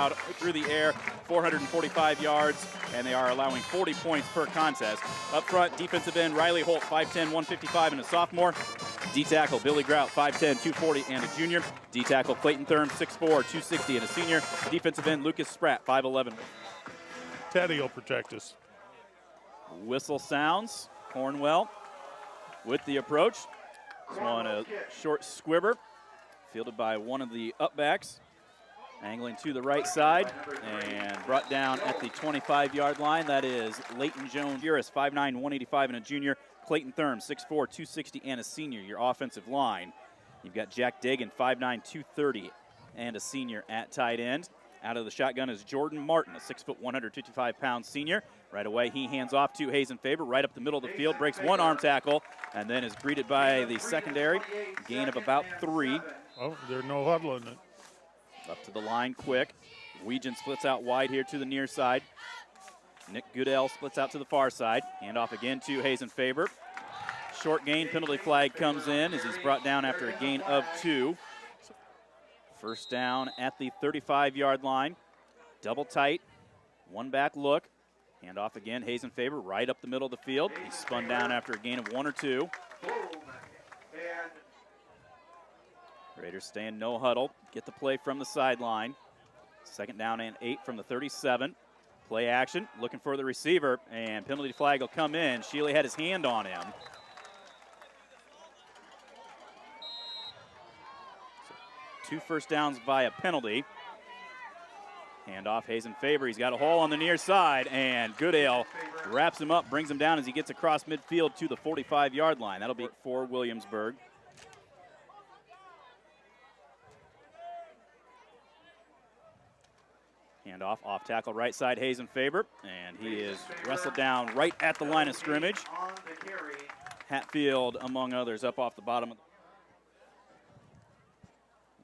out through the air, 445 yards, and they are allowing 40 points per contest. Up front, defensive end Riley Holt, 5'10", 155, and a sophomore. D-tackle Billy Grout, 5'10", 240, and a junior. D-tackle Clayton Thurm, 6'4", 260, and a senior. Defensive end Lucas Spratt, 5'11". Teddy will protect us. Whistle sounds. Cornwell with the approach. This one a short squibber, fielded by one of the upbacks. Angling to the right side and brought down at the 25-yard line. That is Leighton Jones. Uris, 5'9", 185, and a junior. Clayton Thurm, 6'4", 260, and a senior. Your offensive line. You've got Jack Dagan, 5'9", 230, and a senior at tight end. Out of the shotgun is Jordan Martin, a 6', 155-pound senior. Right away, he hands off to Hazen Faber, right up the middle of the field, breaks one arm tackle, and then is greeted by the secondary. Gain of about 3. Oh, there's no huddling it. Up to the line quick. Weegan splits out wide here to the near side. Nick Goodell splits out to the far side. Handoff again to Hazen Faber. Short gain, penalty flag comes in as he's brought down after a gain of 2. First down at the 35-yard line. Double tight, one back look. Handoff again, Hazen Faber right up the middle of the field. He's spun down after a gain of 1 or 2. Raiders stay in no huddle, get the play from the sideline. Second down and 8 from the 37. Play action, looking for the receiver, and penalty flag will come in. Shealy had his hand on him. So 2 first downs via penalty. Handoff, Hazen Faber. He's got a hole on the near side, and Goodale wraps him up, brings him down as he gets across midfield to the 45-yard line. That'll be for Williamsburg. Handoff, off tackle, right side, Hazen Faber, and he is wrestled down right at the line of scrimmage. Hatfield, among others, up off the bottom.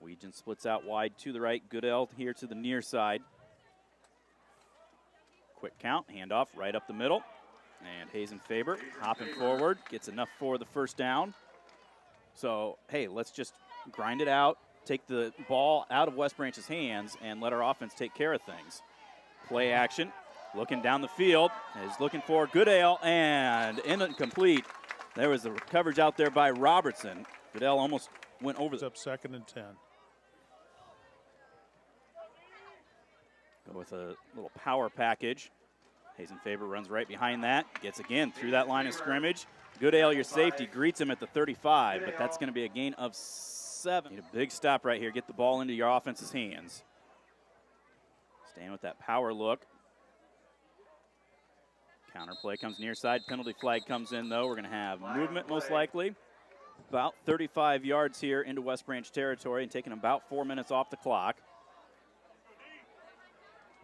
Weegan splits out wide to the right. Goodell here to the near side. Quick count, handoff right up the middle. And Hazen Faber hopping forward, gets enough for the first down. So, hey, let's just grind it out, take the ball out of West Branch's hands, and let our offense take care of things. Play action, looking down the field, is looking for Goodale, and incomplete. There was the coverage out there by Robertson. Goodale almost went over. It's up 2nd and 10. Go with a little power package. Hazen Faber runs right behind that, gets again through that line of scrimmage. Goodale, your safety, greets him at the 35, but that's going to be a gain of 7. Need a big stop right here, get the ball into your offense's hands. Staying with that power look. Counter play comes near side, penalty flag comes in though. We're going to have movement most likely. About 35 yards here into West Branch territory and taking about 4 minutes off the clock.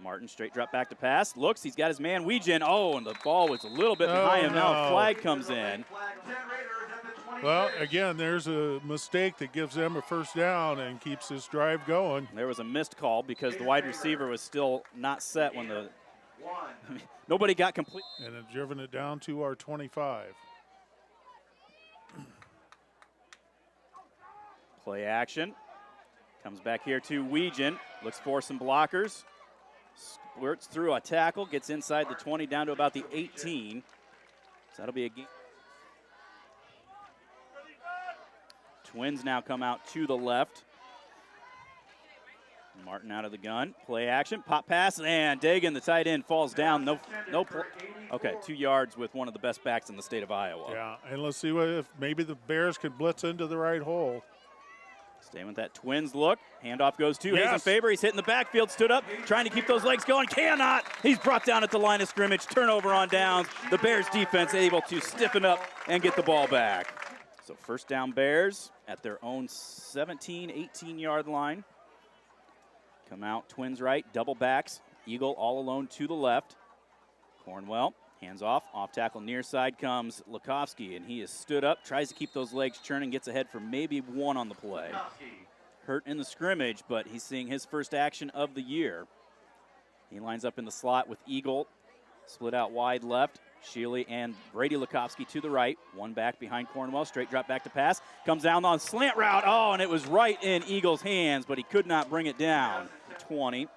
Martin straight drop back to pass. Looks, he's got his man Weegan. Oh, and the ball was a little bit behind him. Now a flag comes in. Well, again, there's a mistake that gives them a first down and keeps this drive going. There was a missed call because the wide receiver was still not set when the nobody got complete. And have driven it down to our 25. Play action. Comes back here to Weegan. Looks for some blockers. Squirts through a tackle. Gets inside the 20 down to about the 18. So that'll be a game. Twins now come out to the left. Martin out of the gun. Play action. Pop pass. And Dagan, the tight end, falls down. Okay, 2 yards with one of the best backs in the state of Iowa. Yeah, and let's see if maybe the Bears could blitz into the right hole. Staying with that Twins look. Handoff goes to Hazen Faber. He's hitting the backfield, stood up, trying to keep those legs going. Cannot. He's brought down at the line of scrimmage. Turnover on downs. The Bears defense able to stiffen up and get the ball back. So first down Bears at their own 17, 18-yard line. Come out, Twins right, double backs. Eagle all alone to the left. Cornwell, hands off tackle near side comes Lukovsky, and he is stood up, tries to keep those legs churning, gets ahead for maybe 1 on the play. Hurt in the scrimmage, but he's seeing his first action of the year. He lines up in the slot with Eagle, split out wide left. Shealy and Brady Lukovsky to the right. One back behind Cornwell. Straight drop back to pass. Comes down on slant route. Oh, and it was right in Eagle's hands, but he could not bring it down. 20.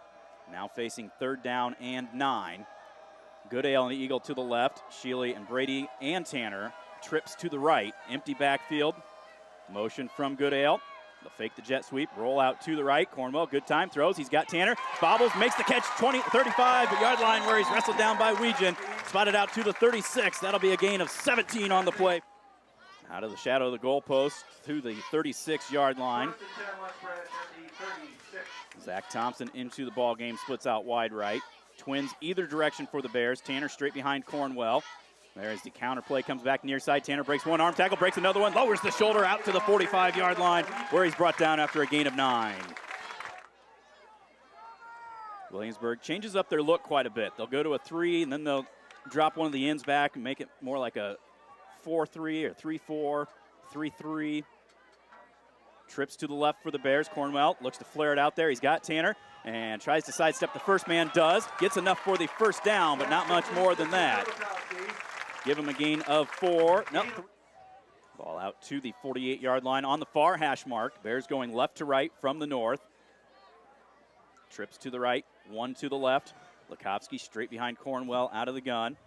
Now facing 3rd down and 9. Goodale and the Eagle to the left. Shealy and Brady and Tanner. Trips to the right. Empty backfield. Motion from Goodale. They'll fake the jet sweep. Roll out to the right. Cornwell, good time. Throws. He's got Tanner. Bobbles, makes the catch. 35-yard line where he's wrestled down by Weegan. Spotted out to the 36. That'll be a gain of 17 on the play. Out of the shadow of the goalpost to the 36-yard line. Zach Thompson into the ball game. Splits out wide right. Twins either direction for the Bears. Tanner straight behind Cornwell. There's the counter play, comes back near side. Tanner breaks one arm tackle, breaks another one, lowers the shoulder out to the 45-yard line where he's brought down after a gain of 9. Williamsburg changes up their look quite a bit. They'll go to a 3, and then they'll drop one of the ends back and make it more like a 4-3 or 3-4, 3-3. Trips to the left for the Bears. Cornwell looks to flare it out there. He's got Tanner and tries to sidestep. The first man does. Gets enough for the first down, but not much more than that. Give him a gain of 4. Nope. Ball out to the 48-yard line on the far hash mark. Bears going left to right from the north. Trips to the right, 1 to the left. Lukovsky straight behind Cornwell out of the gun.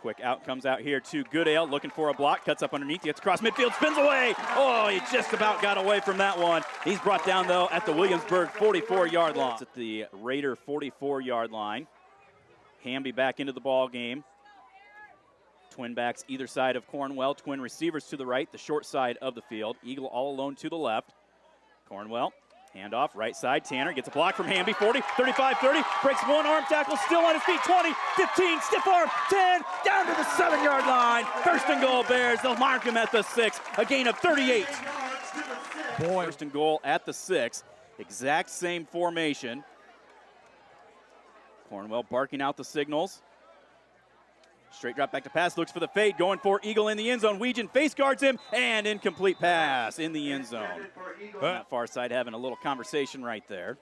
Quick out comes out here to Goodale, looking for a block, cuts up underneath, gets across midfield, spins away. Oh, he just about got away from that one. He's brought down, though, at the Williamsburg 44-yard line. It's at the Raider 44-yard line. Hamby back into the ball game. Twin backs either side of Cornwell. Twin receivers to the right, the short side of the field. Eagle all alone to the left. Cornwell, handoff, right side. Tanner gets a block from Hamby. 40, 35, 30. Breaks one arm tackle, still on his feet. 20, 15, stiff arm, 10. Down to the 7-yard line. First and goal, Bears. They'll mark him at the 6. A gain of 38. Boy. First and goal at the 6. Exact same formation. Cornwell barking out the signals. Straight drop back to pass, looks for the fade, going for Eagle in the end zone. Weegan face guards him, and incomplete pass in the end zone. That far side having a little conversation right there.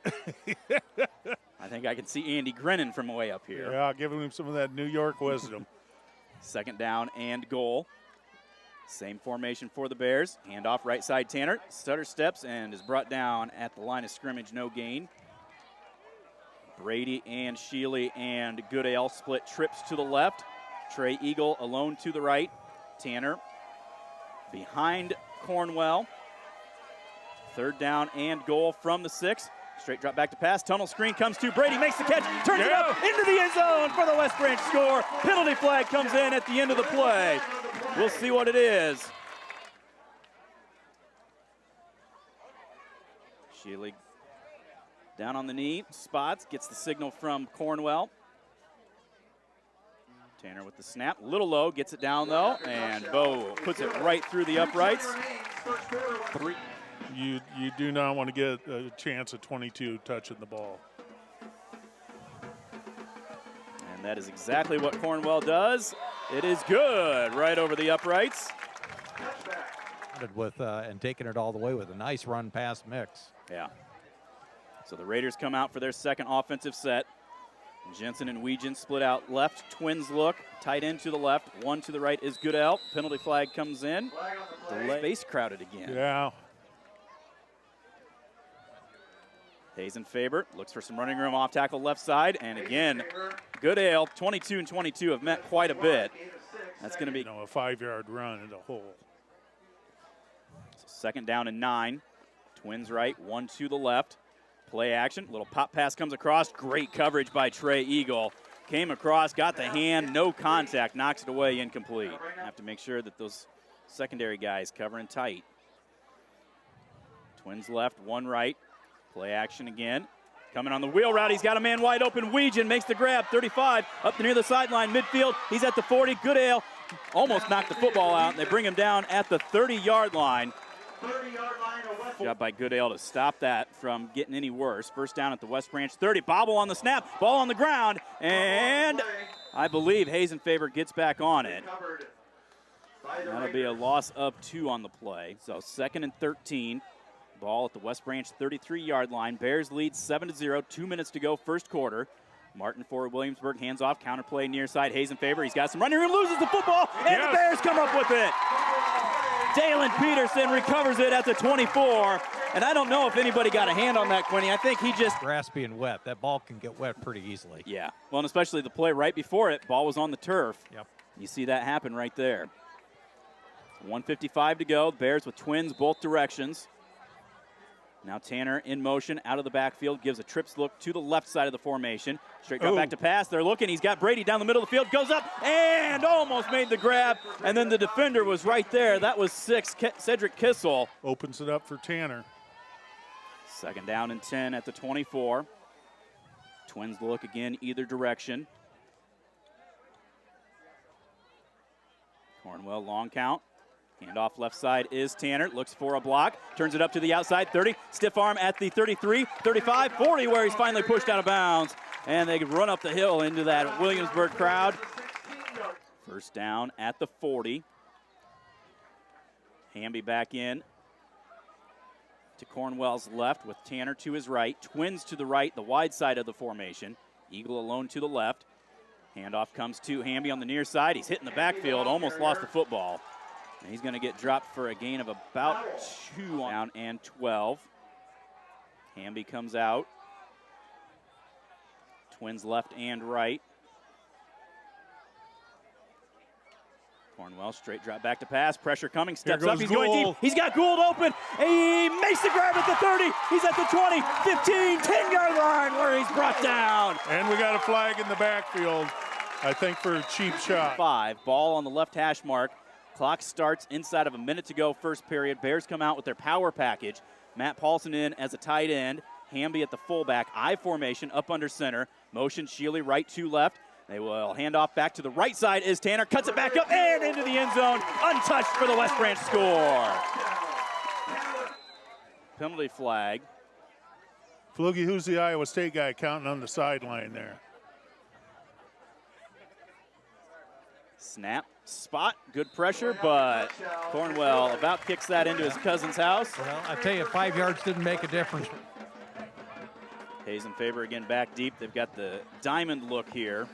I think I can see Andy grinning from way up here. Yeah, giving him some of that New York wisdom. 2nd down and goal. Same formation for the Bears. Handoff right side Tanner. Stutter steps and is brought down at the line of scrimmage, no gain. Brady and Shealy and Goodale split trips to the left. Trey Eagle alone to the right. Tanner behind Cornwell. 3rd down and goal from the 6. Straight drop back to pass. Tunnel screen comes to Brady. Makes the catch. Turns it up into the end zone for the West Branch score. Penalty flag comes in at the end of the play. We'll see what it is. Shealy down on the knee. Spots. Gets the signal from Cornwell. Tanner with the snap, a little low, gets it down though, and Bo puts it right through the uprights. 3. You do not want to get a chance of 22 touching the ball. And that is exactly what Cornwell does. It is good, right over the uprights. With and taking it all the way with a nice run pass mix. Yeah. So the Raiders come out for their second offensive set. Jensen and Weegan split out left. Twins look. Tight end to the left. 1 to the right is Goodale. Penalty flag comes in. The base crowded again. Yeah. Hayes in favor. Looks for some running room off tackle left side. And again, Goodale, 22 and 22 have met quite a bit. That's going to be a 5-yard run in the hole. So 2nd down and 9. Twins right. 1 to the left. Play action, little pop pass comes across. Great coverage by Trey Eagle. Came across, got the hand, no contact, knocks it away, incomplete. Have to make sure that those secondary guys covering tight. Twins left, 1 right. Play action again. Coming on the wheel route, he's got a man wide open. Weegan makes the grab, 35, up near the sideline, midfield. He's at the 40. Goodale almost knocked the football out, and they bring him down at the 30-yard line. Job by Goodale to stop that from getting any worse. First down at the West Branch 30. Bobble on the snap, ball on the ground, and I believe Hayes in favor gets back on it. That'll be a loss of 2 on the play. So 2nd and 13. Ball at the West Branch 33-yard line. Bears lead 7-0. 2 minutes to go, first quarter. Martin for Williamsburg, hands off, counter play near side. Hayes in favor. He's got some running room, loses the football, and the Bears come up with it. Dalen Peterson recovers it at the 24. And I don't know if anybody got a hand on that, Quinny. I think he just... Grass being wet. That ball can get wet pretty easily. Yeah. Well, and especially the play right before it. Ball was on the turf. Yep. You see that happen right there. 1:55 to go. Bears with twins both directions. Now Tanner in motion out of the backfield, gives a trips look to the left side of the formation. Straight drop back to pass. They're looking. He's got Brady down the middle of the field. Goes up and almost made the grab. And then the defender was right there. That was 6, Cedric Kissel. Opens it up for Tanner. Second down and 10 at the 24. Twins look again either direction. Cornwell long count. Handoff left side is Tanner. Looks for a block. Turns it up to the outside 30. Stiff arm at the 33, 35, 40 where he's finally pushed out of bounds. And they run up the hill into that Williamsburg crowd. First down at the 40. Hamby back in to Cornwell's left with Tanner to his right. Twins to the right, the wide side of the formation. Eagle alone to the left. Handoff comes to Hamby on the near side. He's hitting the backfield, almost lost the football. And he's going to get dropped for a gain of about 2 down and 12. Hamby comes out. Twins left and right. Cornwell straight drop back to pass. Pressure coming. Steps up. He's going deep. He's got Gould open. He makes the grab at the 30. He's at the 20, 15, 10-yard line where he's brought down. And we got a flag in the backfield, I think, for a cheap shot. 5. Ball on the left hash mark. Clock starts inside of a minute to go first period. Bears come out with their power package. Matt Paulson in as a tight end. Hamby at the fullback. I formation up under center. Motion Shealy right to left. They will hand off back to the right side is Tanner. Cuts it back up and into the end zone. Untouched for the West Branch score. Penalty flag. Flugie, who's the Iowa State guy counting on the sideline there? Snap, spot, good pressure, but Cornwell about kicks that into his cousin's house. Well, I tell you, 5 yards didn't make a difference. Hayes in favor again back deep. They've got the diamond look here.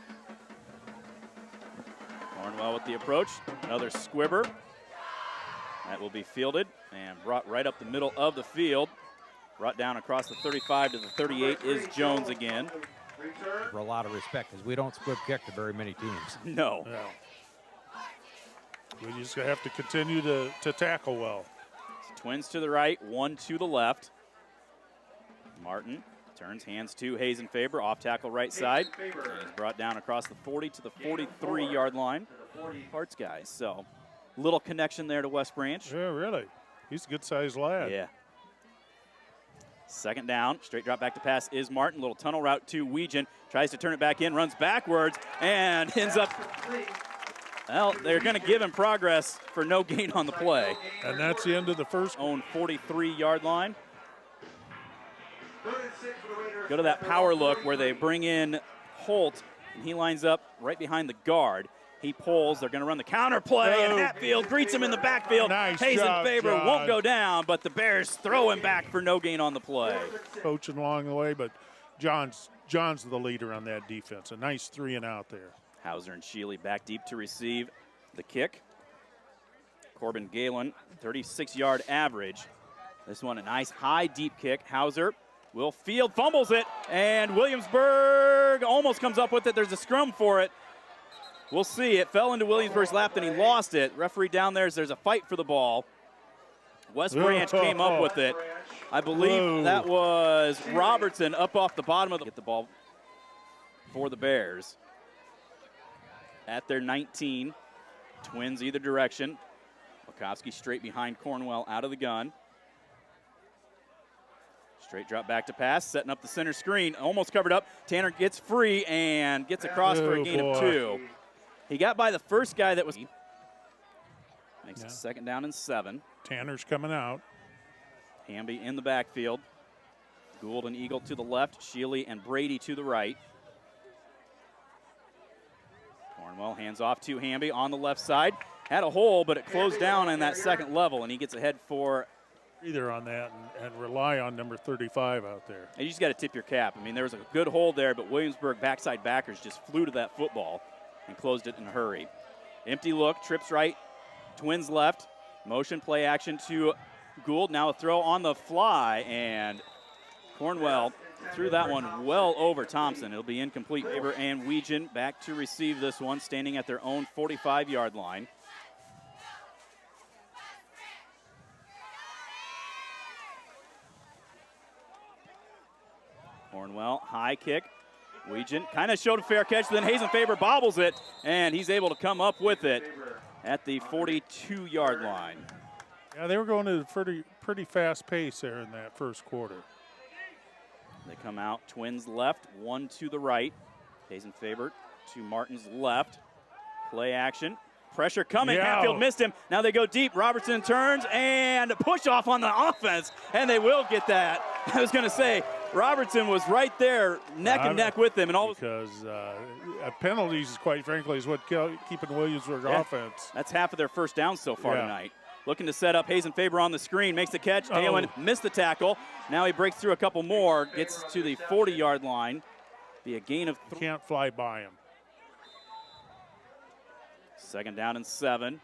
Cornwell with the approach. Another squibber. That will be fielded and brought right up the middle of the field. Brought down across the 35 to the 38 is Jones again. For a lot of respect, because we don't squib kick to very many teams. No. Yeah. We just have to continue to tackle well. Twins to the right, 1 to the left. Martin turns, hands to Hayes and Faber, off tackle right side. And he's brought down across the 40 to the 43-yard line. Parts guys, so little connection there to West Branch. Yeah, really. He's a good-sized lad. Yeah. Second down, straight drop back to pass is Martin. Little tunnel route to Weegan. Tries to turn it back in, runs backwards, and ends up, well, they're going to give him progress for no gain on the play. And that's the end of the first. Own 43-yard line. Go to that power look where they bring in Holt, and he lines up right behind the guard. He pulls. They're going to run the counter play, and Hatfield greets him in the backfield. Nice Hayes job, in favor, John. won't go down, but the Bears throw him back for no gain on the play. Coaching along the way, but John's the leader on that defense. A nice 3 and out there. Hauser and Shealy back deep to receive the kick. Corbin Galen, 36-yard average. This one a nice high deep kick. Hauser will field, fumbles it, and Williamsburg almost comes up with it. There's a scrum for it. We'll see. It fell into Williamsburg's lap, and he lost it. Referee down there's a fight for the ball. West Branch came up with it. I believe that was Robertson up off the bottom of the... Get the ball for the Bears. At their 19. Twins either direction. Wachowski straight behind Cornwell out of the gun. Straight drop back to pass, setting up the center screen. Almost covered up. Tanner gets free and gets across for a gain of 2. He got by the first guy that was... Makes it second down and 7. Tanner's coming out. Hamby in the backfield. Gould and Eagle to the left. Shealy and Brady to the right. Cornwell hands off to Hamby on the left side. Had a hole, but it closed down in that second level, and he gets ahead for... Either on that and rely on number 35 out there. And you just got to tip your cap. I mean, there was a good hold there, but Williamsburg backside backers just flew to that football and closed it in a hurry. Empty look, trips right, Twins left. Motion play action to Gould. Now a throw on the fly, and Cornwell threw that one well over Thompson. It'll be incomplete. Faber and Weegan back to receive this one, standing at their own 45-yard line. Cornwell, high kick. Weegan kind of showed a fair catch, then Hazen Faber bobbles it, and he's able to come up with it at the 42-yard line. Yeah, they were going at a pretty fast pace there in that first quarter. They come out, Twins left, one to the right. Hazen Faber to Martin's left. Play action. Pressure coming. Yeah. Hatfield missed him. Now they go deep. Robertson turns and push off on the offense, and they will get that. I was going to say, Robertson was right there, neck and neck with him. And all because penalties, quite frankly, is what keeping Williamsburg offense. That's half of their first down so far tonight. Looking to set up Hazen Faber on the screen, makes the catch. Dalen missed the tackle. Now he breaks through a couple more, gets to the 40-yard line. Be a gain of three. Can't fly by him. Second down and 7.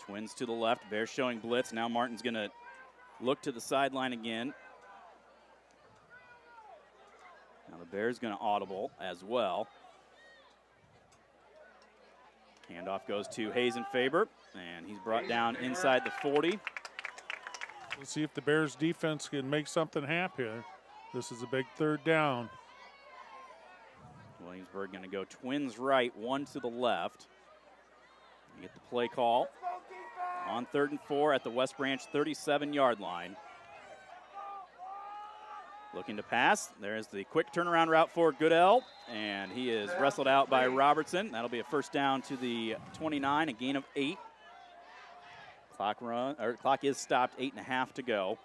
Twins to the left. Bears showing blitz. Now Martin's going to look to the sideline again. Now the Bears going to audible as well. Handoff goes to Hazen Faber, and he's brought down inside the 40. Let's see if the Bears defense can make something happen. This is a big third down. Williamsburg going to go Twins right, one to the left. You get the play call on 3rd and 4 at the West Branch 37-yard line. Looking to pass. There's the quick turnaround route for Goodell, and he is wrestled out by Robertson. That'll be a first down to the 29, a gain of 8. Clock is stopped, 8.5 to go.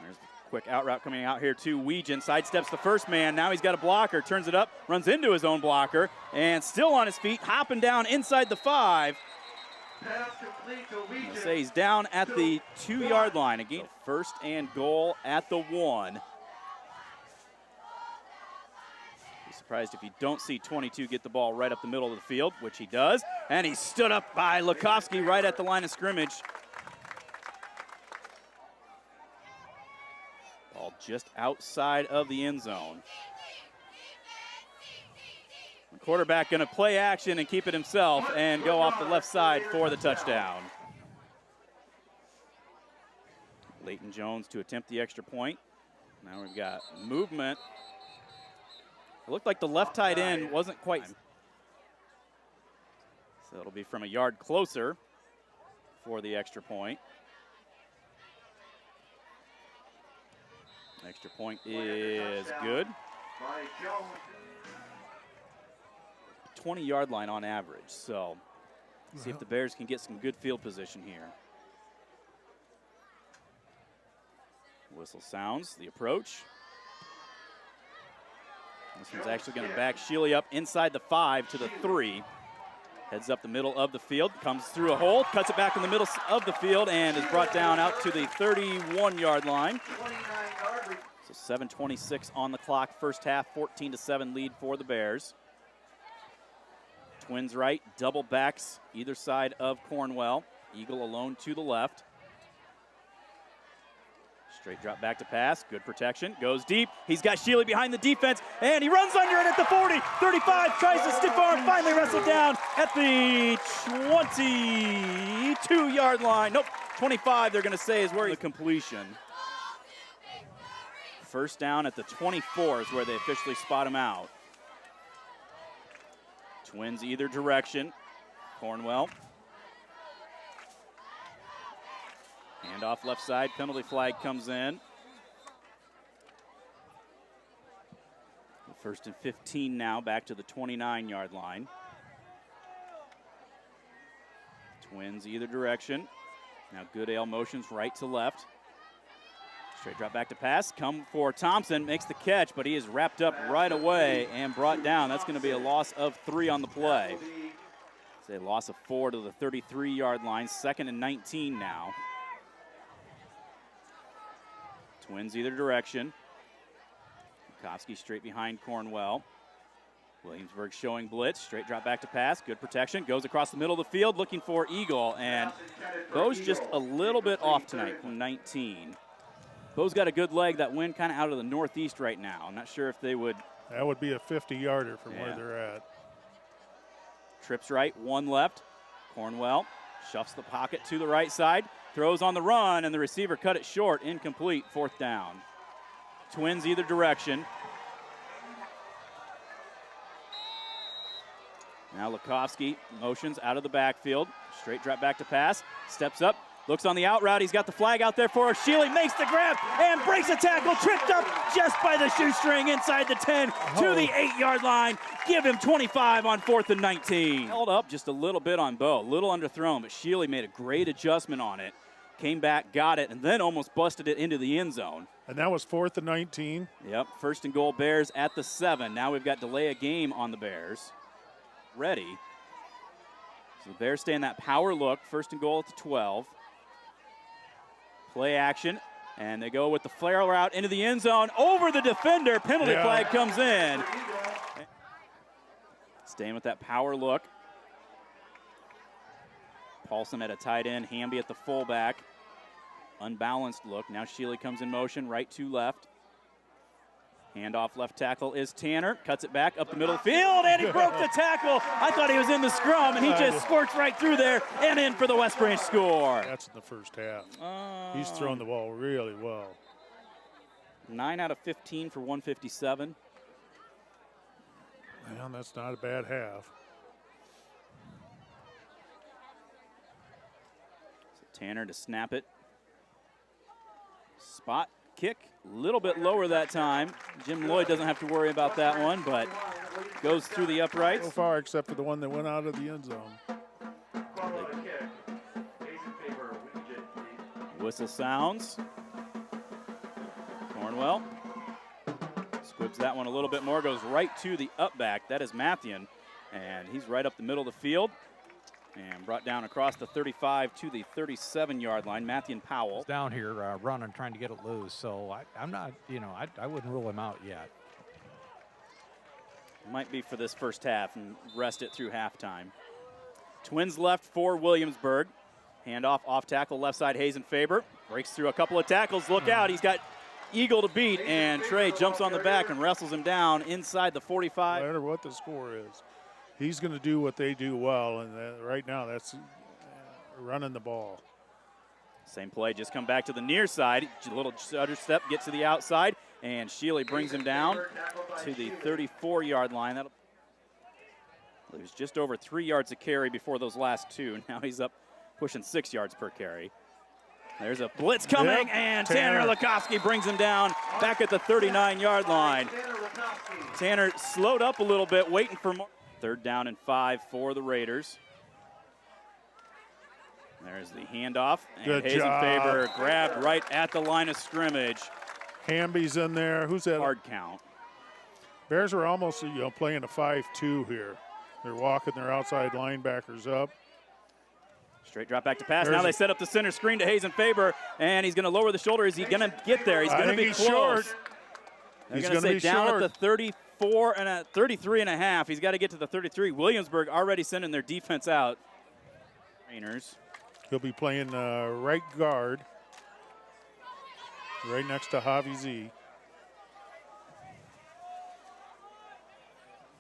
There's the quick out route coming out here to Weegan. Sidesteps the first man. Now he's got a blocker, turns it up, runs into his own blocker, and still on his feet, hopping down inside the 5. I'll say he's down at the 2-yard line. Again, first and goal at the 1. Be surprised if you don't see 22 get the ball right up the middle of the field, which he does. And he stood up by Lukovsky right at the line of scrimmage. Ball just outside of the end zone. The quarterback going to play action and keep it himself and go off the left side for the touchdown. Leighton Jones to attempt the extra point. Now we've got movement. It looked like the left tight end wasn't quite. So it'll be from a yard closer for the extra point. Extra point is good. 20-yard line on average, so see if the Bears can get some good field position here. Whistle sounds, the approach. This one's actually going to back Shealy up inside the 5 to the 3. Heads up the middle of the field, comes through a hole, cuts it back in the middle of the field, and is brought down out to the 31-yard line. So 7:26 on the clock, first half, 14-7 lead for the Bears. Twins right, double backs either side of Cornwell. Eagle alone to the left. Straight drop back to pass, good protection, goes deep. He's got Shealy behind the defense, and he runs under it at the 40, 35, tries to stiff arm, finally wrestled down at the 22-yard line. Nope, 25 they're gonna say is where the completion. First down at the 24 is where they officially spot him out. Twins either direction. Cornwell. Handoff left side, penalty flag comes in. First and 15 now, back to the 29-yard line. Twins either direction. Now Goodale motions right to left. Straight drop back to pass, come for Thompson, makes the catch, but he is wrapped up right away and brought down. That's going to be a loss of 3 on the play. It's a loss of 4 to the 33-yard line, 2nd and 19 now. Twins either direction. Lukovsky straight behind Cornwell. Williamsburg showing blitz, straight drop back to pass, good protection, goes across the middle of the field looking for Eagle, and Bo's just a little bit off tonight from 19. Bo's got a good leg, that wind kind of out of the northeast right now. I'm not sure if they would. That would be a 50-yarder from where they're at. Trips right, one left. Cornwell shuffles the pocket to the right side, throws on the run, and the receiver cut it short, incomplete, 4th down. Twins either direction. Now Lukovsky motions out of the backfield. Straight drop back to pass. Steps up. Looks on the out route. He's got the flag out there for her. Shealy makes the grab and breaks a tackle. Tripped up just by the shoestring inside the 10 to the 8-yard line. Give him 25 on 4th and 19. Held up just a little bit on Bo. A little underthrown, but Shealy made a great adjustment on it. Came back, got it, and then almost busted it into the end zone. And that was 4th and 19. Yep, 1st and goal Bears at the 7. Now we've got delay a game on the Bears. Ready. So the Bears stay in that power look. 1st and goal at the 12. Play action, and they go with the flare route into the end zone. Over the defender, penalty flag comes in. Staying with that power look. Paulson at a tight end, Hamby at the fullback. Unbalanced look. Now Shealy comes in motion, right to left. Handoff left tackle is Tanner. Cuts it back up the middle of the field, and he broke the tackle. I thought he was in the scrum, and he just squirts right through there and in for the West Branch score. That's in the first half. He's thrown the ball really well. 9 out of 15 for 157. Man, that's not a bad half. So Tanner to snap it. Spot kick, a little bit lower that time. Jim Lloyd doesn't have to worry about that one, but goes through the uprights. So far, except for the one that went out of the end zone. Whistle sounds. Cornwell squibs that one a little bit more, goes right to the up back. That is Mathian, and he's right up the middle of the field. And brought down across the 35 to the 37-yard line. Mathian Powell. He's down here running, trying to get it loose. So I'm not, I wouldn't rule him out yet. Might be for this first half and rest it through halftime. Twins left for Williamsburg. Handoff off tackle, left side, Hazen Faber. Breaks through a couple of tackles. Look out, he's got Eagle to beat, and Trey jumps on the back and wrestles him down inside the 45. No matter what the score is, he's going to do what they do well, and right now that's running the ball. Same play, just come back to the near side. A little stutter step, get to the outside, and Shealy brings him down to the 34-yard line. It was just over 3 yards a carry before those last two. Now he's up pushing 6 yards per carry. There's a blitz coming, and Tanner Lukovsky brings him down back at the 39-yard line. Tanner slowed up a little bit, waiting for more. 3rd down and 5 for the Raiders. There's the handoff, and Hazen Faber grabbed right at the line of scrimmage. Hamby's in there. Who's that? Hard count. Bears are almost, playing a 5-2 here. They're walking their outside linebackers up. Straight drop back to pass. Now they set up the center screen to Hazen Faber, and he's going to lower the shoulder. Is he going to get there? He's going to be close. Short. They're going to say down short. at the 34 and 33 and a half. He's got to get to the 33. Williamsburg already sending their defense out. Trainers. He'll be playing right guard, right next to Javi Z.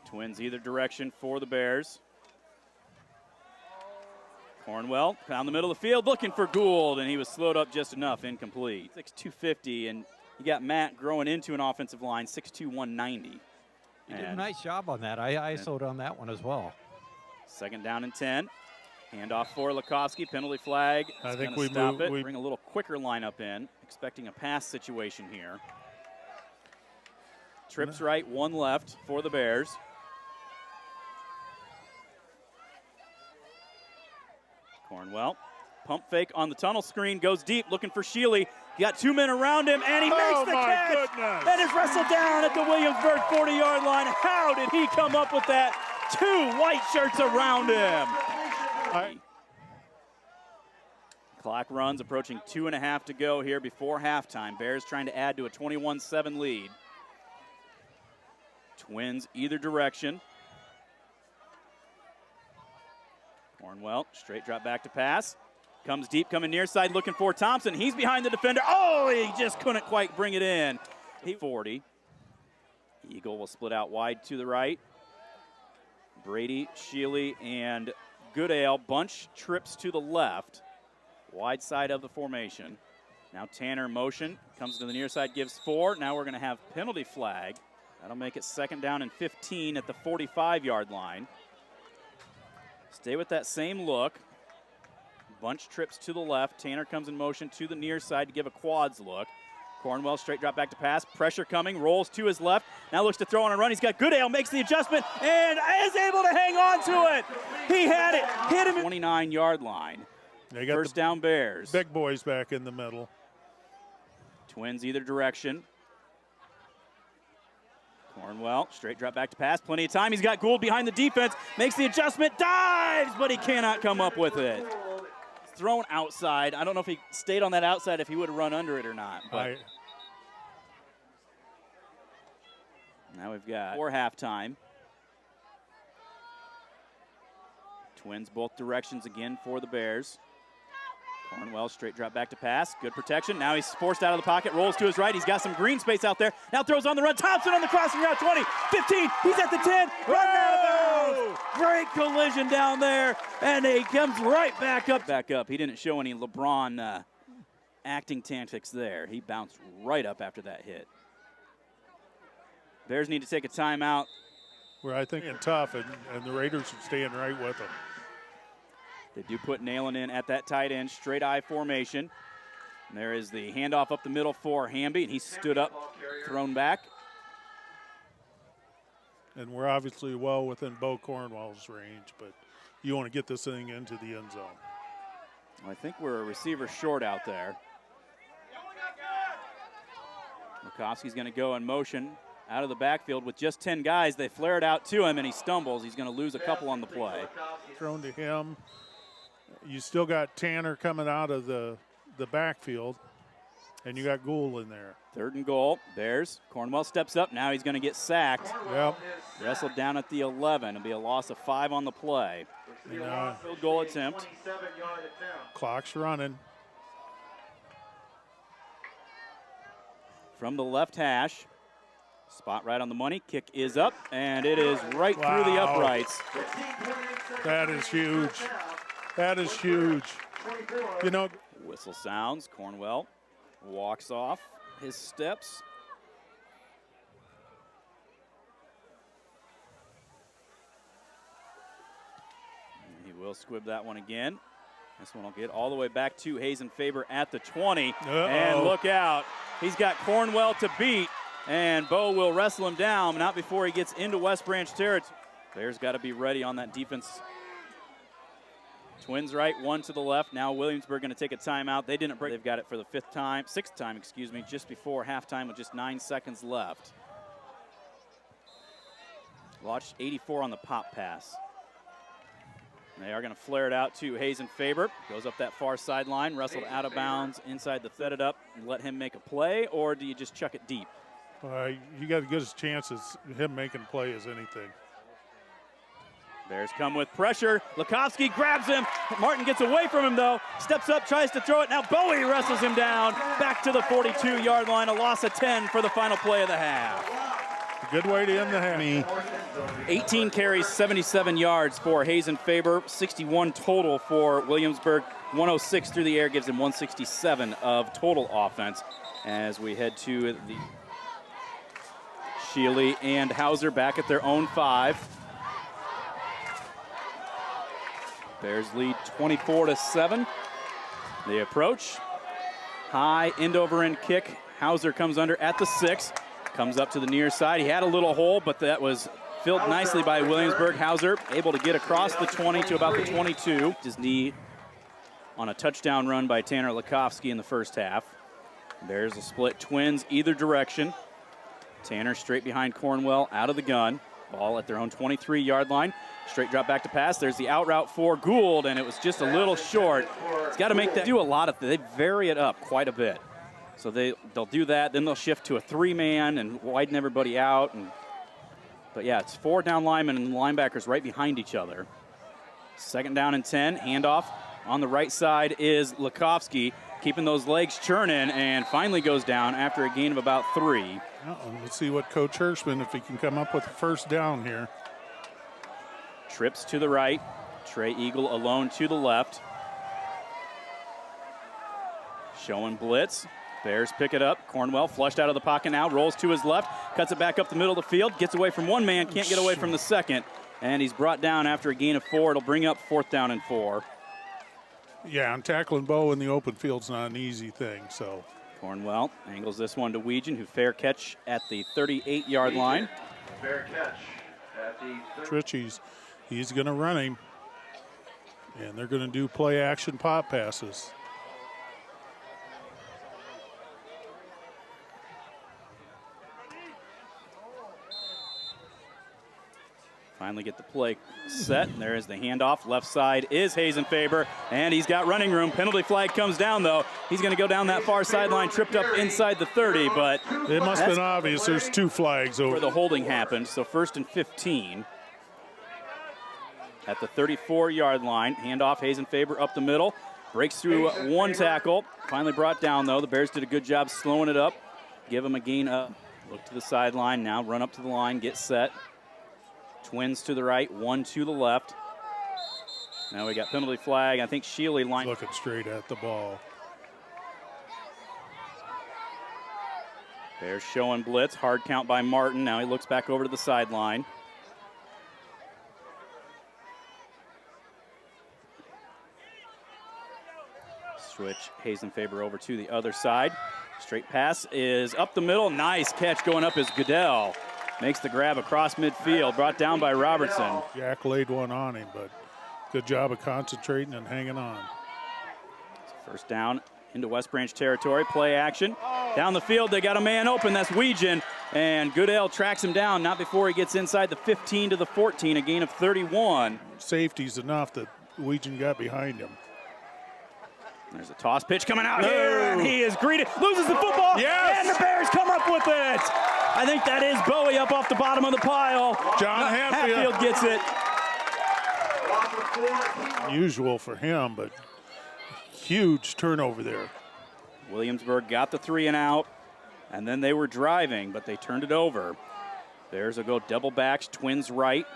Twins either direction for the Bears. Cornwell found the middle of the field looking for Gould, and he was slowed up just enough, incomplete. 6'2", 250, and you got Matt growing into an offensive line, 6'2", 190. He did a nice job on that. I ISO'd on that one as well. 2nd down and 10. Handoff for Lukovsky, penalty flag. I think we bring a little quicker lineup in, expecting a pass situation here. Trips right, 1 left for the Bears. Cornwell, pump fake on the tunnel screen, goes deep, looking for Shealy. He got 2 men around him, and he makes the catch. Goodness. And is wrestled down at the Williamsburg 40-yard line. How did he come up with that? 2 white shirts around him. Clock runs, approaching 2.5 to go here before halftime. Bears trying to add to a 21-7 lead. Twins either direction. Cornwell, straight drop back to pass. Comes deep, coming near side, looking for Thompson. He's behind the defender. Oh, he just couldn't quite bring it in. 40. Eagle will split out wide to the right. Brady, Shealy, and Goodale bunch trips to the left. Wide side of the formation. Now Tanner motion, comes to the near side, gives 4. Now we're going to have penalty flag. That'll make it 2nd down and 15 at the 45-yard line. Stay with that same look. Bunch trips to the left. Tanner comes in motion to the near side to give a quads look. Cornwell straight drop back to pass. Pressure coming, rolls to his left. Now looks to throw on a run. He's got Goodale, makes the adjustment, and is able to hang on to it. He had it, hit him at 29-yard line. They got First down Bears. Big boys back in the middle. Twins either direction. Cornwell, straight drop back to pass. Plenty of time. He's got Gould behind the defense. Makes the adjustment, dives, but he cannot come up with it. Thrown outside. I don't know if he stayed on that outside, if he would have run under it or not. But now we've got for halftime. Twins both directions again for the Bears. Cornwell straight drop back to pass. Good protection. Now he's forced out of the pocket. Rolls to his right. He's got some green space out there. Now throws on the run. Thompson on the crossing route. 20, 15. He's at the 10. Run out of bounds. Great collision down there. And he comes right back up. Back up. He didn't show any LeBron acting tactics there. He bounced right up after that hit. Bears need to take a timeout. We're, I think, tough, and the Raiders are staying right with them. They do put Nalen in at that tight end, straight eye formation. And there is the handoff up the middle for Hamby, and he stood up, thrown back. And we're obviously well within Bo Cornwell's range, but you want to get this thing into the end zone. I think we're a receiver short out there. Lukowski's going to go in motion out of the backfield with just 10 guys. They flare it out to him, and he stumbles. He's going to lose a couple on the play. Thrown to him. You still got Tanner coming out of the backfield, and you got Gould in there. 3rd and goal. Bears. Cornwell steps up. Now he's going to get sacked. Yep. Wrestled down at the 11. It'll be a loss of 5 on the play. Field goal attempt. Clock's running. From the left hash. Spot right on the money. Kick is up, and it is right through the uprights. That is huge. That is huge. You know, whistle sounds. Cornwell walks off his steps. He will squib that one again. This one will get all the way back to Hazen Faber at the 20. And look out. He's got Cornwell to beat, and Bo will wrestle him down, not before he gets into West Branch territory. Bears got to be ready on that defense. Twins right, 1 to the left. Now Williamsburg going to take a timeout. They didn't break. They've got it for the 6th time, just before halftime with just 9 seconds left. Watch 84 on the pop pass. They are going to flare it out to Hazen Faber. Goes up that far sideline, wrestled out of bounds inside the set it up and let him make a play, or do you just chuck it deep? You got as good a chance as him making a play as anything. Bears come with pressure. Lukowski grabs him. Martin gets away from him, though. Steps up, tries to throw it. Now Bowie wrestles him down. Back to the 42-yard line. A loss of 10 for the final play of the half. A good way to end the half. 18 carries, 77 yards for Hazen Faber. 61 total for Williamsburg. 106 through the air gives him 167 of total offense. As we head to the Shealy and Hauser back at their own 5. Bears lead 24-7. They approach. High end-over-end kick. Hauser comes under at the 6. Comes up to the near side. He had a little hole, but that was filled nicely by Williamsburg. Hauser able to get across the 20 to about the 22. His knee on a touchdown run by Tanner Lukowski in the first half. Bears will split twins either direction. Tanner straight behind Cornwell out of the gun. Ball at their own 23-yard line. Straight drop back to pass. There's the out route for Gould, and it was just a little short. It's got to make that do a lot of. They vary it up quite a bit. So they'll do that. Then they'll shift to a 3-man and widen everybody out. But yeah, it's 4 down linemen and linebackers right behind each other. Second down and 10. Handoff on the right side is Lukovsky, keeping those legs churning, and finally goes down after a gain of about 3. Let's see what Coach Hirschman, if he can come up with a first down here. Trips to the right. Trey Eagle alone to the left. Showing blitz. Bears pick it up. Cornwell flushed out of the pocket now, rolls to his left, cuts it back up the middle of the field, gets away from one man, can't get away from the second, and he's brought down after a gain of 4. It'll bring up 4th down and 4. Yeah, and tackling Bo in the open field's not an easy thing, so. Cornwell angles this one to Weegan, who fair catch at the 38-yard line. Fair catch at the Tritchie's, he's going to run him, and they're going to do play action pop passes. Finally get the play set. There is the handoff. Left side is Hazenfaber, and he's got running room. Penalty flag comes down, though. He's going to go down that far sideline, tripped up inside the 30, but it must have been obvious. There's 2 flags over. Where the holding happened, so 1st and 15. At the 34-yard line, handoff, Hazenfaber up the middle. Breaks through 1 tackle. Finally brought down, though. The Bears did a good job slowing it up. Give him a gain up. Look to the sideline now, run up to the line, get set. Twins to the right, 1 to the left. Now we got penalty flag. I think Shealy line. Looking straight at the ball. Bears showing blitz. Hard count by Martin. Now he looks back over to the sideline. Switch Hazenfaber over to the other side. Straight pass is up the middle. Nice catch going up is Goodell. Makes the grab across midfield, brought down by Robertson. Jack laid one on him, but good job of concentrating and hanging on. First down into West Branch territory, play action. Down the field, they got a man open, that's Weegan, and Goodell tracks him down, not before he gets inside the 15 to the 14, a gain of 31. Safety's enough that Weegan got behind him. There's a toss pitch coming out here, and he is greeted, loses the football, and the Bears come up with it. I think that is Bowie up off the bottom of the pile. John Hatfield gets it. Unusual for him, but huge turnover there. Williamsburg got the 3 and out, and then they were driving, but they turned it over. Bears will go double backs, Twins right.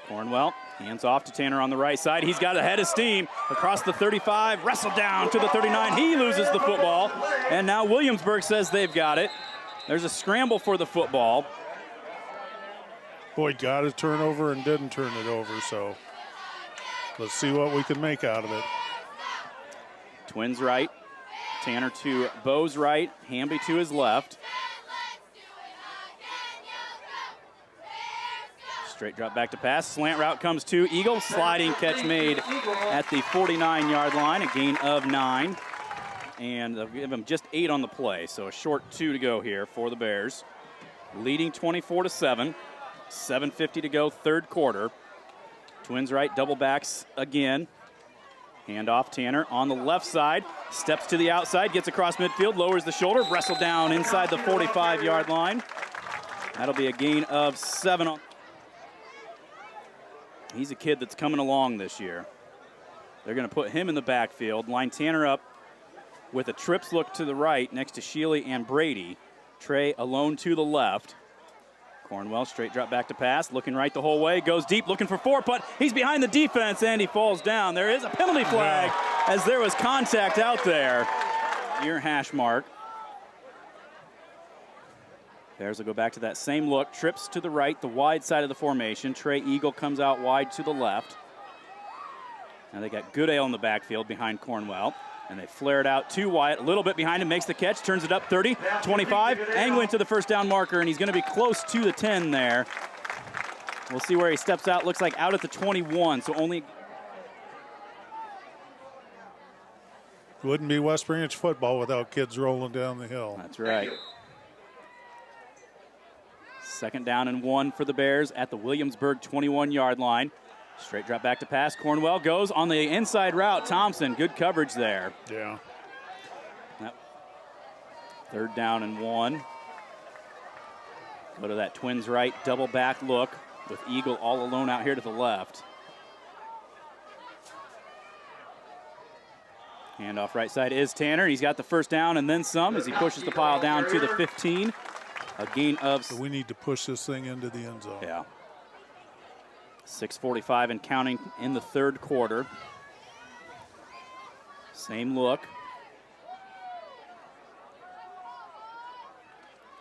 Cornwell, hands off to Tanner on the right side. He's got a head of steam across the 35, wrestled down to the 39. He loses the football, and now Williamsburg says they've got it. There's a scramble for the football. Boyd got a turnover and didn't turn it over, so let's see what we can make out of it. Twins right, Tanner to Bo's right, Hamby to his left. Straight drop back to pass, slant route comes to Eagle, sliding catch made at the 49-yard line, a gain of 9. And they'll give him just 8 on the play, so a short 2 to go here for the Bears. Leading 24-7, 7:50 to go, 3rd quarter. Twins right, double backs again. Handoff, Tanner on the left side, steps to the outside, gets across midfield, lowers the shoulder, wrestled down inside the 45-yard line. That'll be a gain of 7. He's a kid that's coming along this year. They're going to put him in the backfield, line Tanner up with a trips look to the right next to Shealy and Brady. Trey alone to the left. Cornwell straight drop back to pass, looking right the whole way, goes deep, looking for 4, but he's behind the defense and he falls down. There is a penalty flag as there was contact out there. Near hash mark. Bears will go back to that same look, trips to the right, the wide side of the formation. Trey Eagle comes out wide to the left. Now they got Goodale in the backfield behind Cornwell. And they flare it out to Wyatt, a little bit behind him, makes the catch, turns it up 30, 25, angling to the first down marker, and he's going to be close to the 10 there. We'll see where he steps out. Looks like out at the 21, so only. Wouldn't be West Branch football without kids rolling down the hill. That's right. 2nd down and 1 for the Bears at the Williamsburg 21-yard line. Straight drop back to pass. Cornwell goes on the inside route. Thompson, good coverage there. Yeah. Yep. 3rd down and 1. Go to that Twins right double back look with Eagle all alone out here to the left. Handoff right side is Tanner. He's got the first down and then some as he pushes the pile down to the 15. A gain of. So we need to push this thing into the end zone. Yeah. 6:45 and counting in the third quarter. Same look.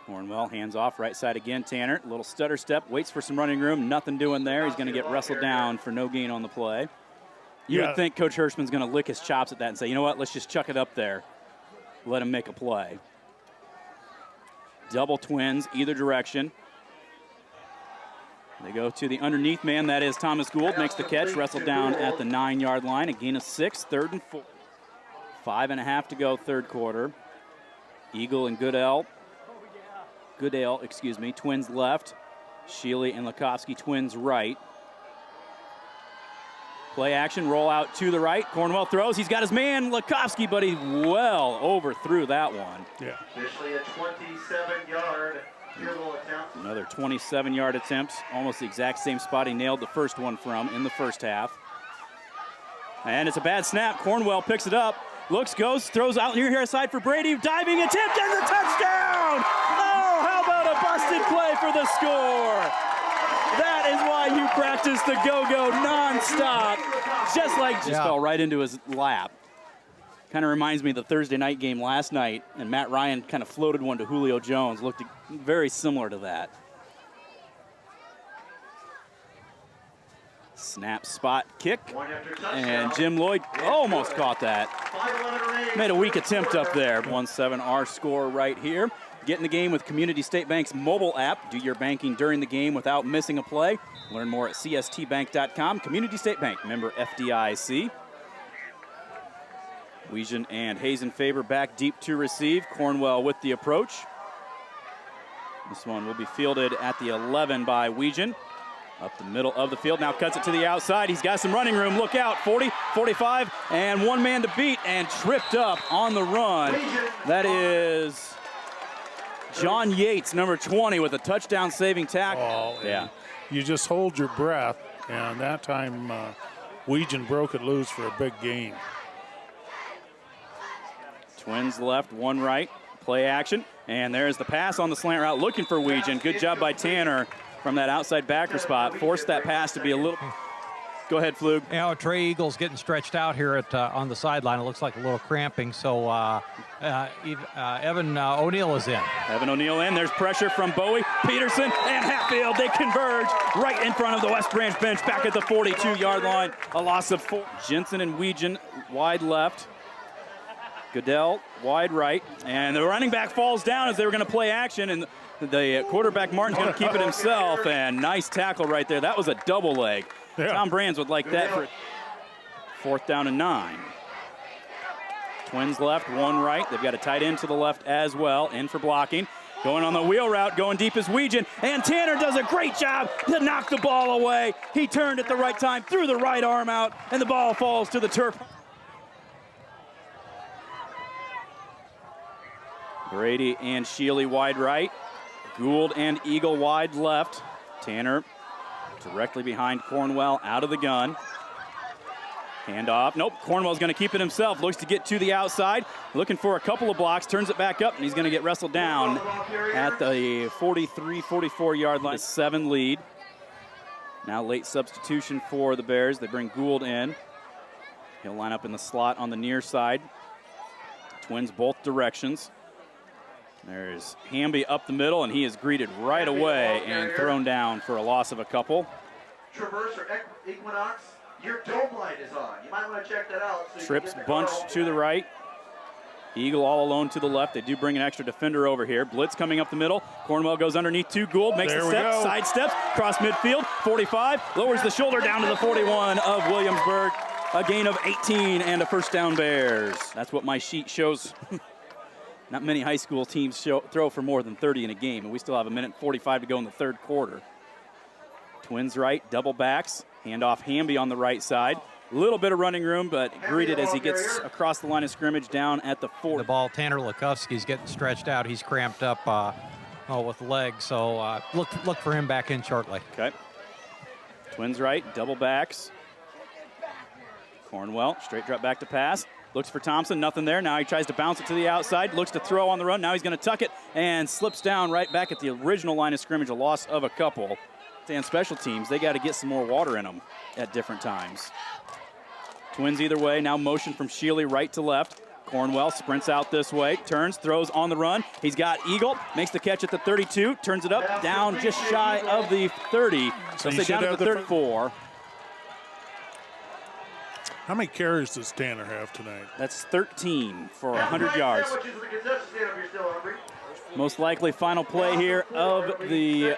Cornwell hands off right side again. Tanner, little stutter step, waits for some running room. Nothing doing there. He's going to get wrestled down for no gain on the play. You would think Coach Hirschman's going to lick his chops at that and say, you know what, let's just chuck it up there. Let him make a play. Double twins either direction. They go to the underneath man. That is Thomas Gould. Makes the catch. Wrestled down at the 9-yard line. A gain of 6. 3rd and 4. 5.5 to go third quarter. Eagle and Goodale, twins left. Shealy and Lakowski, twins right. Play action, roll out to the right. Cornwell throws. He's got his man, Lakowski, but he well overthrew that one. Yeah. Officially a 27-yard field goal attempt. Another 27-yard attempt, almost the exact same spot he nailed the first one from in the first half. And it's a bad snap. Cornwell picks it up, looks, goes, throws out near here side for Brady. Diving attempt and the touchdown! Oh, how about a busted play for the score? That is why you practice the go-go nonstop. Just fell right into his lap. Kind of reminds me of the Thursday night game last night, and Matt Ryan kind of floated one to Julio Jones. Looked very similar to that. Snap, spot, kick, and Jim Lloyd almost caught that. Made a weak attempt up there. 1-7 our score right here. Get in the game with Community State Bank's mobile app. Do your banking during the game without missing a play. Learn more at cstbank.com. Community State Bank, member FDIC. Weejan and Hazen Faber back deep to receive. Cornwell with the approach. This one will be fielded at the 11 by Weejan. Up the middle of the field, now cuts it to the outside. He's got some running room. Look out, 40, 45, and one man to beat, and tripped up on the run. That is John Yates, number 20, with a touchdown-saving tackle. Oh, yeah. You just hold your breath, and that time Weejan broke it loose for a big gain. Twins left, one right, play action, and there's the pass on the slant route, looking for Weejan. Good job by Tanner from that outside backer spot. Forced that pass to be a little. Go ahead, Flug. You know, Trey Eagle's getting stretched out here at on the sideline. It looks like a little cramping, so Evan O'Neill is in. Evan O'Neill in. There's pressure from Bowie, Peterson, and Hatfield. They converge right in front of the West Branch bench, back at the 42-yard line. A loss of 4. Jensen and Weejan wide left. Goodell wide right. And the running back falls down as they were going to play action, and the quarterback Martin's going to keep it himself, and nice tackle right there. That was a double leg. Yeah. Tom Brands would like that for 4th down and 9. Twins left, one right. They've got a tight end to the left as well, in for blocking. Going on the wheel route, going deep is Weejan, and Tanner does a great job to knock the ball away. He turned at the right time, threw the right arm out, and the ball falls to the turf. Brady and Shealy wide right. Gould and Eagle wide left. Tanner directly behind Cornwell, out of the gun. Handoff. Nope, Cornwell's going to keep it himself. Looks to get to the outside. Looking for a couple of blocks. Turns it back up, and he's going to get wrestled down at the 43, 44-yard line. 7 lead. Now late substitution for the Bears. They bring Gould in. He'll line up in the slot on the near side. Twins both directions. There's Hamby up the middle, and he is greeted right away and thrown down for a loss of a couple. Traverse or Equinox, your dome light is on. You might want to check that out. So Trips bunch to the right. Eagle all alone to the left. They do bring an extra defender over here. Blitz coming up the middle. Cornwell goes underneath to Gould, makes the step, side steps, cross midfield, 45, lowers the shoulder down to the 41 of Williamsburg. A gain of 18 and a first down Bears. That's what my sheet shows. Not many high school teams throw for more than 30 in a game, and we still have 1:45 to go in the third quarter. Twins right, double backs, handoff Hamby on the right side. A little bit of running room, but greeted as he gets across the line of scrimmage down at the 40. The ball, Tanner Lakowski's getting stretched out. He's cramped up with legs, so look for him back in shortly. Okay. Twins right, double backs. Cornwell, straight drop back to pass. Looks for Thompson, nothing there. Now he tries to bounce it to the outside, looks to throw on the run. Now he's going to tuck it and slips down right back at the original line of scrimmage, a loss of a couple. And special teams, they got to get some more water in them at different times. Twins either way, now motion from Shealy right to left. Cornwell sprints out this way, turns, throws on the run. He's got Eagle, makes the catch at the 32, turns it up, down just shy of the 30. So say down at the 34. How many carries does Tanner have tonight? That's 13 for 100 yards. Most likely final play here of the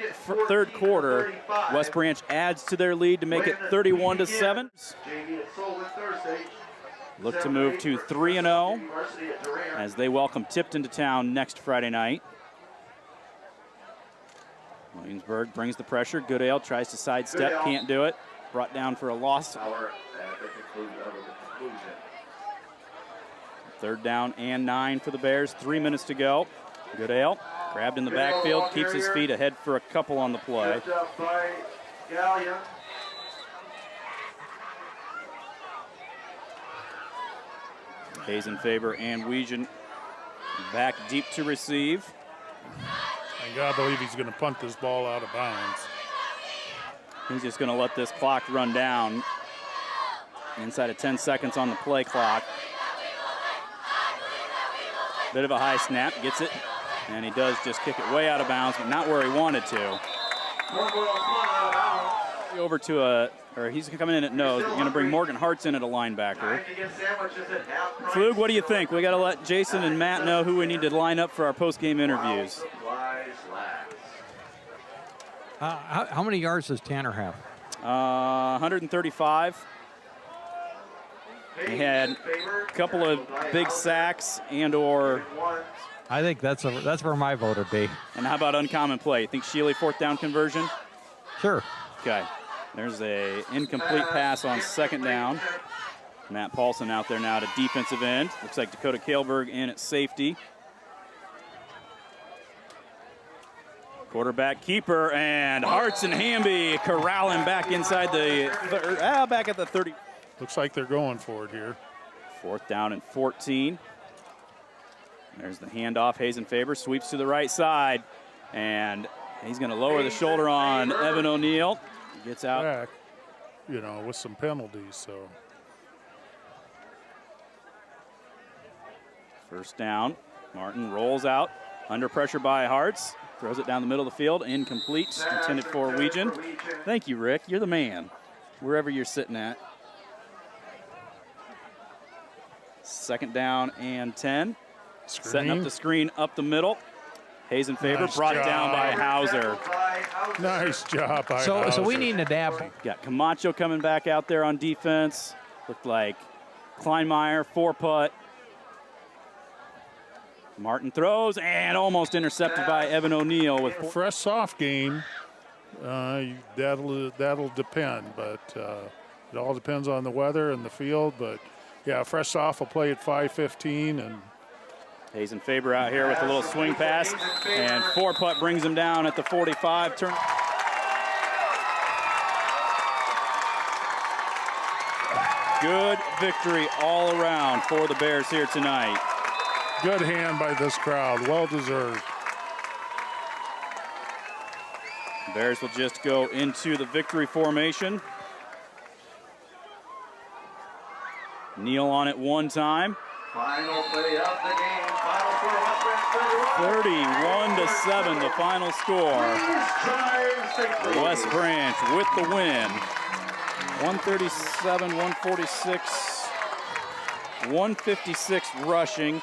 third quarter. West Branch adds to their lead to make it 31-7. Look to move to 3-0 as they welcome Tipton to town next Friday night. Williamsburg brings the pressure. Goodale tries to sidestep, can't do it. Brought down for a loss. Third down and 9 for the Bears. 3 minutes to go. Goodale grabbed in the backfield, keeps his feet ahead for a couple on the play. Hayes in favor and Weegan back deep to receive. I gotta believe he's gonna punt this ball out of bounds. He's just gonna let this clock run down. Inside of 10 seconds on the play clock. Bit of a high snap, gets it, and he does just kick it way out of bounds, but not where he wanted to. Over to he's coming in at nose. We're gonna bring Morgan Hartz in at a linebacker. Flug, what do you think? We gotta let Jason and Matt know who we need to line up for our post-game interviews. How many yards does Tanner have? 135. He had a couple of big sacks and/or. I think that's where my vote would be. And how about uncommon play? You think Shealy fourth down conversion? Sure. Okay. There's a incomplete pass on second down. Matt Paulson out there now to defensive end. Looks like Dakota Kaelberg in at safety. Quarterback keeper, and Hartz and Hamby corralling back inside the back at the 30. Looks like they're going for it here. Fourth down and 14. There's the handoff. Hayes in favor, sweeps to the right side, and he's going to lower the shoulder on Evan O'Neill. Gets out. Back, you know, with some penalties, so. First down. Martin rolls out, under pressure by Hartz. Throws it down the middle of the field, incomplete, intended for Weegan. Thank you, Rick. You're the man, wherever you're sitting at. Second down and 10. Screen. Setting up the screen up the middle. Hayes in favor, Nice brought job. down by Hauser. Nice job by Hauser. So we need an adapt. Got Camacho coming back out there on defense. Looked like Kleinmeyer, 4-putt. Martin throws and almost intercepted by Evan O'Neill with fresh soft game. That'll depend, but it all depends on the weather and the field. But yeah, fresh soft will play at 5:15 and. Hayes in favor out here with a little swing pass, and 4-putt brings him down at the 45. Turn. Good victory all around for the Bears here tonight. Good hand by this crowd, well deserved. Bears will just go into the victory formation. Neal on it one time. Final play of the game. Final score, 31-7, the final score. West Branch with the win. 137, 146, 156 rushing.